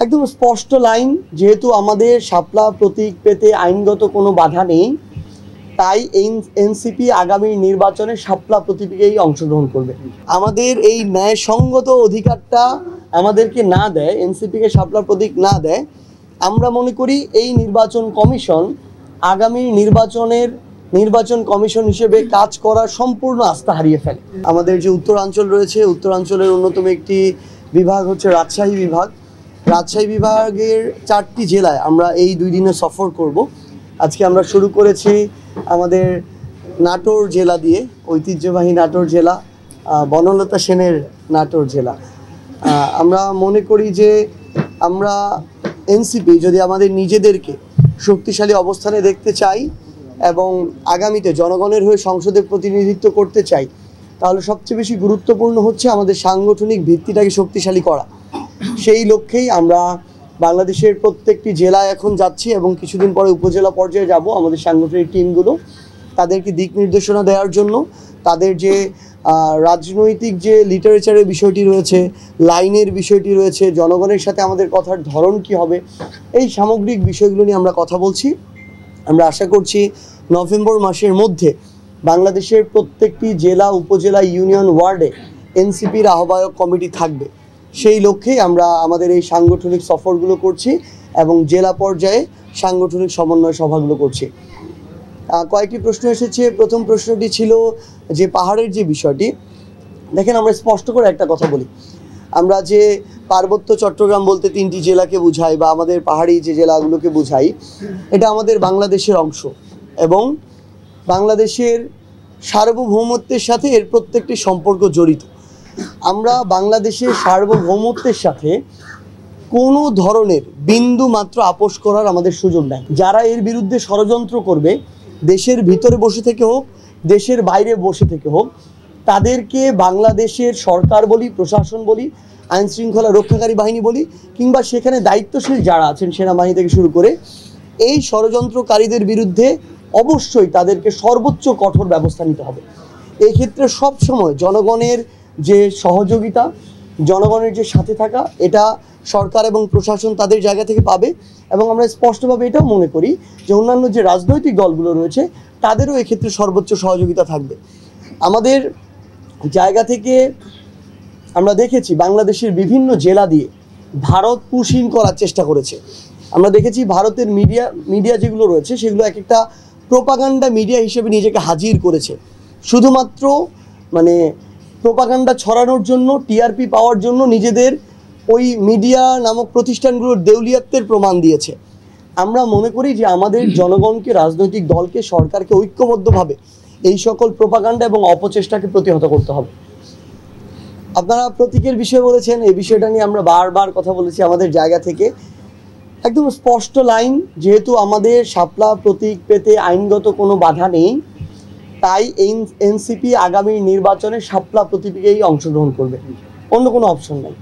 একদম স্পষ্ট লাইন, যেহেতু আমাদের শাপলা প্রতীক পেতে আইনগত কোনো বাধা নেই, তাই এনসিপি আগামী নির্বাচনে শাপলা প্রতীকেই অংশগ্রহণ করবে। আমাদের এই ন্যায়সঙ্গত অধিকারটা আমাদেরকে না দেয়, এনসিপিকে শাপলা প্রতীক না দেয়, আমরা মনে করি এই নির্বাচন কমিশন আগামী নির্বাচন কমিশন হিসেবে কাজ করার সম্পূর্ণ আস্থা হারিয়ে ফেলে। আমাদের যে উত্তরাঞ্চল রয়েছে, উত্তরাঞ্চলের অন্যতম একটি বিভাগ হচ্ছে রাজশাহী বিভাগ। রাজশাহী বিভাগের 4টি জেলায় আমরা এই 2 দিনে সফর করব। আজকে আমরা শুরু করেছি আমাদের নাটোর জেলা দিয়ে, ঐতিহ্যবাহী নাটোর জেলা, বনলতা সেনের নাটোর জেলা। আমরা মনে করি যে আমরা এনসিপি যদি আমাদের নিজেদেরকে শক্তিশালী অবস্থানে দেখতে চাই এবং আগামীতে জনগণের হয়ে সংসদে প্রতিনিধিত্ব করতে চাই, তাহলে সবচেয়ে বেশি গুরুত্বপূর্ণ হচ্ছে আমাদের সাংগঠনিক ভিত্তিটাকে শক্তিশালী করা। সেই লক্ষ্যেই আমরা বাংলাদেশের প্রত্যেকটি জেলায় এখন যাচ্ছি এবং কিছুদিন পরে উপজেলা পর্যায়ে যাব। আমাদের সাংগঠনিক টিমগুলো তাদেরকে দিক নির্দেশনা দেওয়ার জন্য, তাদের যে রাজনৈতিক যে লিটারেচারের বিষয়টি রয়েছে, লাইনের বিষয়টি রয়েছে, জনগণের সাথে আমাদের কথার ধরন কি হবে, এই সামগ্রিক বিষয়গুলো নিয়ে আমরা কথা বলছি। আমরা আশা করছি নভেম্বর মাসের মধ্যে বাংলাদেশের প্রত্যেকটি জেলা, উপজেলা, ইউনিয়ন, ওয়ার্ডে এনসিপির আহ্বায়ক কমিটি থাকবে। সেই লক্ষ্যেই আমরা আমাদের এই সাংগঠনিক সফরগুলো করছি এবং জেলা পর্যায়ে সাংগঠনিক সমন্বয় সভাগুলো করছি। কয়েকটি প্রশ্ন এসেছে। প্রথম প্রশ্নটি ছিল যে পাহাড়ের যে বিষয়টি। দেখেন, আমরা স্পষ্ট করে একটা কথা বলি, আমরা যে পার্বত্য চট্টগ্রাম বলতে 3টি জেলাকে বুঝাই বা আমাদের পাহাড়ি যে জেলাগুলোকে বুঝাই, এটা আমাদের বাংলাদেশের অংশ এবং বাংলাদেশের সার্বভৌমত্বের সাথে এর প্রত্যেকটি সম্পর্ক জড়িত। আমরা বাংলাদেশের সার্বভৌমত্বের সাথে কোনো ধরনের বিন্দু মাত্র আপোষ করার আমাদের সুযোগ নাই। যারা এর বিরুদ্ধে ষড়যন্ত্র করবে, দেশের ভিতরে বসে থেকে হোক, দেশের বাইরে বসে থেকে হোক, তাদেরকে বাংলাদেশের সরকার বলি, প্রশাসন বলি, আইন শৃঙ্খলা রক্ষাকারী বাহিনী বলি, কিংবা সেখানে দায়িত্বশীল যারা আছেন সেনাবাহিনী থেকে শুরু করে, এই ষড়যন্ত্রকারীদের বিরুদ্ধে অবশ্যই তাদেরকে সর্বোচ্চ কঠোর ব্যবস্থা নিতে হবে। এই ক্ষেত্রে সবসময় জনগণের যে সহযোগিতা, জনগণের যে সাথে থাকা, এটা সরকার এবং প্রশাসন তাদের জায়গা থেকে পাবে। এবং আমরা স্পষ্টভাবে এটাও মনে করি যে অন্যান্য যে রাজনৈতিক দলগুলো রয়েছে তাদেরও এক্ষেত্রে সর্বোচ্চ সহযোগিতা থাকবে। আমাদের জায়গা থেকে আমরা দেখেছি বাংলাদেশের বিভিন্ন জেলা দিয়ে ভারত পুশিং করার চেষ্টা করেছে। আমরা দেখেছি ভারতের মিডিয়া যেগুলো রয়েছে সেগুলো এক একটা প্রোপাগান্ডা মিডিয়া হিসেবে নিজেকে হাজির করেছে, শুধুমাত্র প্রোপাগান্ডা ছড়ানোর জন্য, টিআরপি পাওয়ার জন্য নিজেদের ওই মিডিয়া নামক প্রতিষ্ঠানগুলোর দেউলিয়াত্বের প্রমাণ দিয়েছে। আমরা মনে করি যে আমাদের জনগণকে, রাজনৈতিক দলকে, সরকারকে ঐক্যবদ্ধভাবে এই সকল প্রোপাগান্ডা এবং অপচেষ্টাকে প্রতিহত করতে হবে। আপনারা প্রতীকের বিষয়ে বলেছেন, এই বিষয়টা নিয়ে আমরা বারবার কথা বলেছি আমাদের জায়গা থেকে। একদম স্পষ্ট লাইন, যেহেতু আমাদের শাপলা প্রতীক পেতে আইনগত কোনো বাধা নেই, তাই এনসিপি আগামী নির্বাচনে শাপলা প্রতীকেই অংশগ্রহণ করবে, অন্য কোনো অপশন নাই।